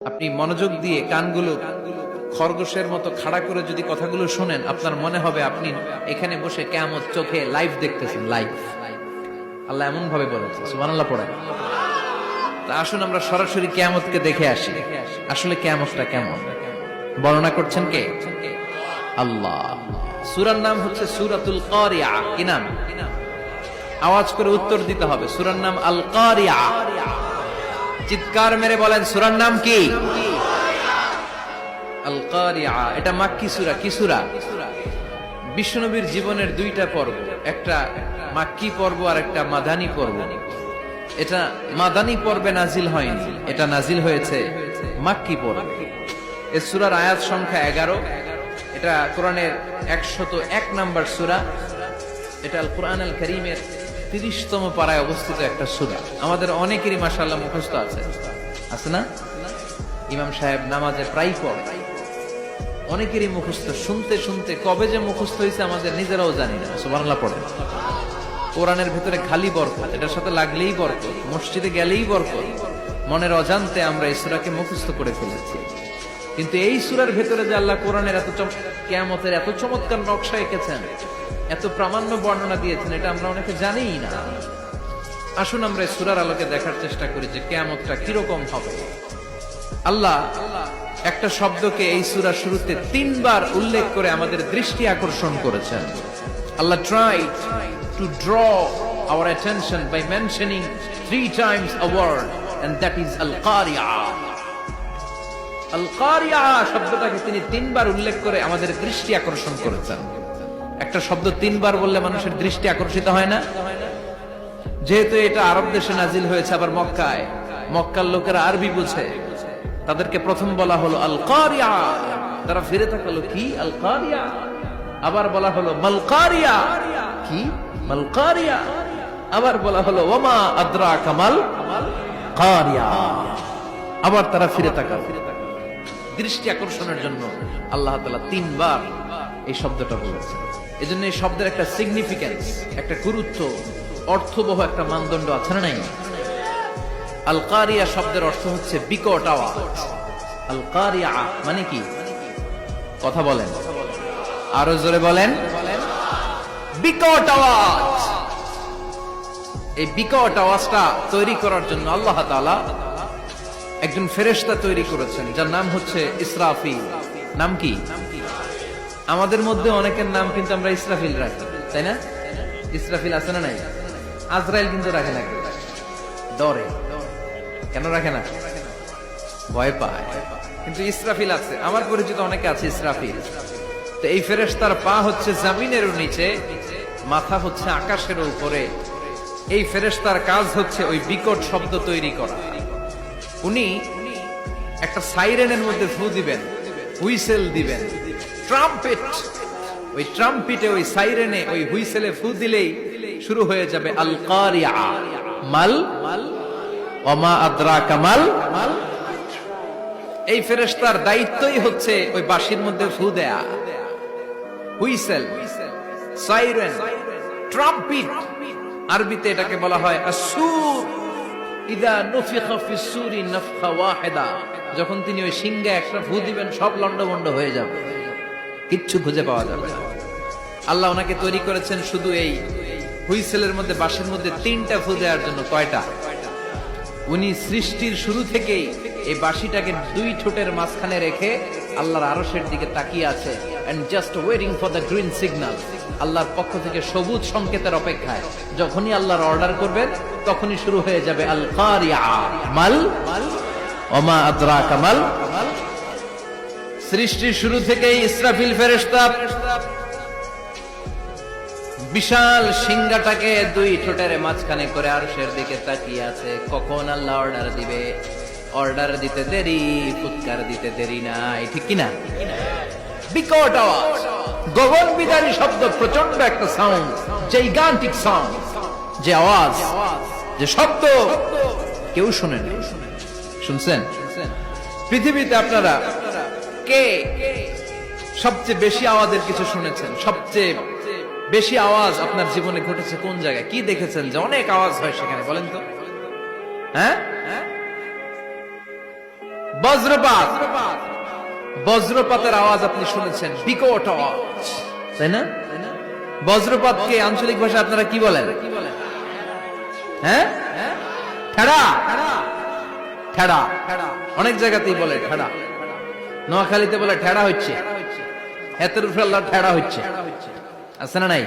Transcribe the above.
আপনি মনোযোগ দিয়ে কানগুলো খরগোশের মতো খাড়া করে যদি কথাগুলো শোনেন, আপনার মনে হবে আপনি এখানে বসে কিয়ামত চোখে লাইভ দেখতেছেন। লাইভ আল্লাহ এমন ভাবে বলেছে, সুবহানাল্লাহ পড়েন। তা আসুন আমরা সরাসরি কিয়ামতকে দেখে আসি। আসলে কিয়ামতটা কেমন বর্ণনা করছেন কে? আল্লাহ। সূরার নাম হচ্ছে সূরাতুল কারিয়া। কি নাম? আওয়াজ করে উত্তর দিতে হবে। সূরার নাম আল কারিয়া। চিৎকার মেরে বলেন সূরার নাম কি? আল কারিয়া। এটা মাক্কি সূরা। কি সূরা? বিশ্বনবীর জীবনের দুইটা পর্ব, একটা মাক্কি পর্ব আর একটা মাদানী পর্ব। এটা মাদানী পর্বে নাজিল হয়নি, এটা নাজিল হয়েছে মাক্কি পর্বে। এই সূরার আয়াত সংখ্যা 11। এটা কোরআনের 101 নম্বর সূরা। এটা আল কোরআন আল কারীমের 30তম পারায় অবস্থিত একটা সূরা। আমাদের অনেকেরই মাশাআল্লাহ মুখস্থ আছে, আছে না? ইমাম সাহেব নামাজে প্রায় পড়ে, অনেকেরই মুখস্থ। শুনতে শুনতে কবে যে মুখস্থ হয়েছে আমাদের নিজেরাও জানি না। সুবহানাল্লাহ পড়ে। কোরআনের ভেতরে খালি বরকত, এটার সাথে লাগলেই বরকত, মসজিদে গেলেই বরকত। মনের অজান্তে আমরা এই সূরাকে মুখস্থ করে ফেলেছি। কিন্তু এই সূরার ভেতরে যে আল্লাহ কোরআনের কিয়ামতের এত চমৎকার নকশা এঁকেছেন, এত প্রামাণ্য বর্ণনা দিয়েছেন, এটা আমরা অনেকে জানিই না। আসুন আমরা এই সূরার আলোকে দেখার চেষ্টা করি যে কিয়ামতটা কিরকম হবে। আল্লাহ একটা শব্দকে এই সূরার শুরুতে 3 বার উল্লেখ করে আমাদের দৃষ্টি আকর্ষণ করেছেন। আল্লাহ tried to draw our attention by mentioning 3 times a word, and that is al-qari'ah. al-qari'ah শব্দটাকে তিনি 3 বার উল্লেখ করে আমাদের দৃষ্টি আকর্ষণ করেছেন। একটা শব্দ 3 বার বললে মানুষের দৃষ্টি আকর্ষিত হয় না? যেহেতু এটা আরব দেশে নাজিল হয়েছে, আবার মক্কায়, মক্কার লোকেরা আরবি বুঝে, তাদেরকে প্রথম বলা হলো আল কারিয়া। তারা ফিরে তাকালো, কি আল কারিয়া? আবার বলা হলো মাল কারিয়া। কি মাল কারিয়া? আবার বলা হলো ওমা আদরাকা মাল কারিয়া। আবার তারা ফিরে তাকালো। দৃষ্টি আকর্ষণের জন্য আল্লাহ তাআলা 3 বার এই শব্দটা বলেছেন। এজন্য এই শব্দের একটা সিগনিফিকেন্স, একটা গুরুত্ব, অর্থবহ একটা মানদণ্ড আছে না নাই? আল কারিয়া শব্দের অর্থ হচ্ছে বিকট আওয়াজ। আল কারিয়া মানে কি? কথা বলেন, আরো জোরে বলেন। বিকট আওয়াজ। এই বিকট আওয়াজটা তৈরি করার জন্য আল্লাহ তাআলা একজন ফেরেশতা তৈরি করেছেন, যার নাম হচ্ছে ইসরাফিল। নাম কি? আমাদের মধ্যে অনেকের নাম কিন্তু আমরা ইসরাফিল রাখি, তাই না? ইসরাফিল আছে না নাই? আজরাইল কিন্তু রাখে না, ডরে। কেন রাখে না? ভয় পায়। কিন্তু ইসরাফিল আছে, আমার পরিচিত অনেকে আছে ইসরাফিল। তো এই ফেরেশতার পা হচ্ছে জমিনের নিচে, মাথা হচ্ছে আকাশের উপরে। এই ফেরেশতার কাজ হচ্ছে ওই বিকট শব্দ তৈরি করা। উনি একটা সাইরেনের মধ্যে ফু দিবেন, হুইসেল দিবেন, ট্রাম্পেট। ওই ট্রাম্পিটে, ওই সাইরেনে, ওই হুইসেলে ফু দিলেই শুরু হয়ে যাবে আল কারিয়া। মাল ওমা আদরাকা মাল। এই ফেরেশতার দায়িত্বই হচ্ছে ওই বাঁশির মধ্যে ফু দেয়া। Whistle, siren, trumpet. আরবিতে এটাকে বলা হয় আসসুর। ইদা নুফিখা ফিস সূরি নাফখা ওয়াহিদা। যখন তিনি ওই সিংহে একটা ফু দিবেন, সব লন্ডভন্ড হয়ে যাবে, কিচ্ছু খুঁজে পাওয়া যাবে না। আল্লাহ ওনাকে তৈরি করেছেন শুধু এই হুইসেলের মধ্যে, বাঁশির মধ্যে 3টা ফু দেওয়ার জন্য। কয়টা? উনি সৃষ্টির শুরু থেকেই এই বাঁশিটাকে 2 ঠোঁটের মাঝখানে রেখে আল্লাহর আরশের দিকে তাকিয়ে আছে, and just waiting for the green signal। আল্লাহর পক্ষ থেকে সবুজ সংকেতের অপেক্ষায়। যখনই আল্লাহর অর্ডার করবেন, তখনই শুরু হয়ে যাবে আল কারিয়া। মাল ওমা আদরাকা মাল। সৃষ্টির শুরু থেকেই ইসরাফিল ফেরেশতা বিশাল সিংহাটাকে 2 ঠোঁটের মাঝখানে করে আরশের দিকে তাকিয়ে আছে, কখন আল্লাহ অর্ডার দিবে। অর্ডার দিতে দেরি, ফুৎকার দিতে দেরি নাই, ঠিক কিনা? বিকট আওয়াজ, গগন বিদারী শব্দ, প্রচন্ড একটা সাউন্ড, জাইগান্টিক সাউন্ড। যে আওয়াজ, যে শব্দ কেউ শোনে না। শুনছেন? পৃথিবীতে আপনারা কে সবচেয়ে বেশি আওয়াজের কিছু শুনেছেন? সবচেয়ে বেশি আওয়াজ আপনার জীবনে ঘটেছে কোন জায়গায়? কি দেখেছেন যে অনেক আওয়াজ হয় সেখানে? বলেন তো। হ্যাঁ, বজ্রপাত, বজ্রপাতের আওয়াজ আপনি শুনেছেন, বিকট আওয়াজ, তাই না? বজ্রপাতকে আঞ্চলিক ভাষা আপনারা কি বলেন? হ্যাঁ, ঠেড়া। ঠেড়া অনেক জায়গাতেই বলে ঠেড়া। নোয়াখালীতে বলে ঠেড়া হচ্ছে, হেতের উপরে আল্লাহ ঠেড়া হচ্ছে, আছে না নাই?